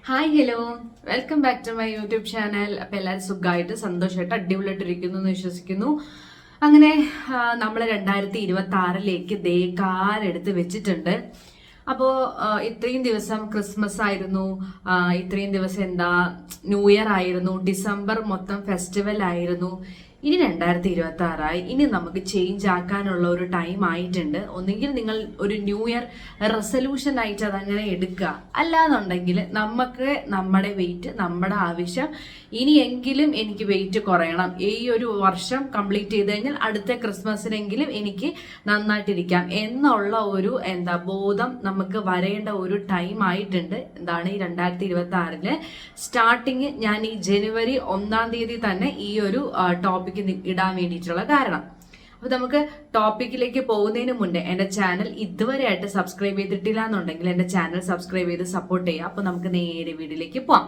Hi hello, welcome back to my YouTube channel. അപ്പം എല്ലാവരും സുഖമായിട്ട് സന്തോഷമായിട്ട് അടിപൊളിയായിട്ടിരിക്കുന്നു എന്ന് വിശ്വസിക്കുന്നു. അങ്ങനെ നമ്മൾ 2026 ദേ കാലെടുത്ത് വെച്ചിട്ടുണ്ട്. അപ്പോൾ ഇത്രയും ദിവസം ക്രിസ്മസ് ആയിരുന്നു, ഇത്രയും ദിവസം ന്യൂ ഇയർ ആയിരുന്നു, ഡിസംബർ മൊത്തം ഫെസ്റ്റിവൽ ആയിരുന്നു. ഇനി 2026 ഇനി നമുക്ക് ചേഞ്ച് ആക്കാനുള്ള ഒരു ടൈം ആയിട്ടുണ്ട്. ഒന്നെങ്കിൽ നിങ്ങൾ ഒരു ന്യൂ ഇയർ റെസൊല്യൂഷൻ ആയിട്ട് അതങ്ങനെ എടുക്കുക, അല്ലാന്നുണ്ടെങ്കിൽ നമുക്ക് നമ്മുടെ വെയിറ്റ്, നമ്മുടെ ആവശ്യം ഇനിയെങ്കിലും എനിക്ക് വെയിറ്റ് കുറയണം, ഈ ഒരു വർഷം കംപ്ലീറ്റ് ചെയ്ത് കഴിഞ്ഞാൽ അടുത്ത ക്രിസ്മസിനെങ്കിലും എനിക്ക് നന്നായിട്ടിരിക്കാം എന്നുള്ള ഒരു ബോധം നമുക്ക് വരേണ്ട ഒരു ടൈം ആയിട്ടുണ്ട്. എന്താണ് ഈ 2026 സ്റ്റാർട്ടിങ് ഞാൻ ഈ ജനുവരി 1 തീയതി തന്നെ ഈ ഒരു ടോപ്പിക് ഇടാൻ വേണ്ടിയിട്ടുള്ള കാരണം. അപ്പൊ നമുക്ക് ടോപ്പിക്കിലേക്ക് പോകുന്നതിന് മുന്നേ എന്റെ ചാനൽ ഇതുവരെയായിട്ട് സബ്സ്ക്രൈബ് ചെയ്തിട്ടില്ല എന്നുണ്ടെങ്കിൽ എന്റെ ചാനൽ സബ്സ്ക്രൈബ് ചെയ്ത് സപ്പോർട്ട് ചെയ്യുക. അപ്പൊ നമുക്ക് നേരെ വീഡിയോയിലേക്ക് പോവാം.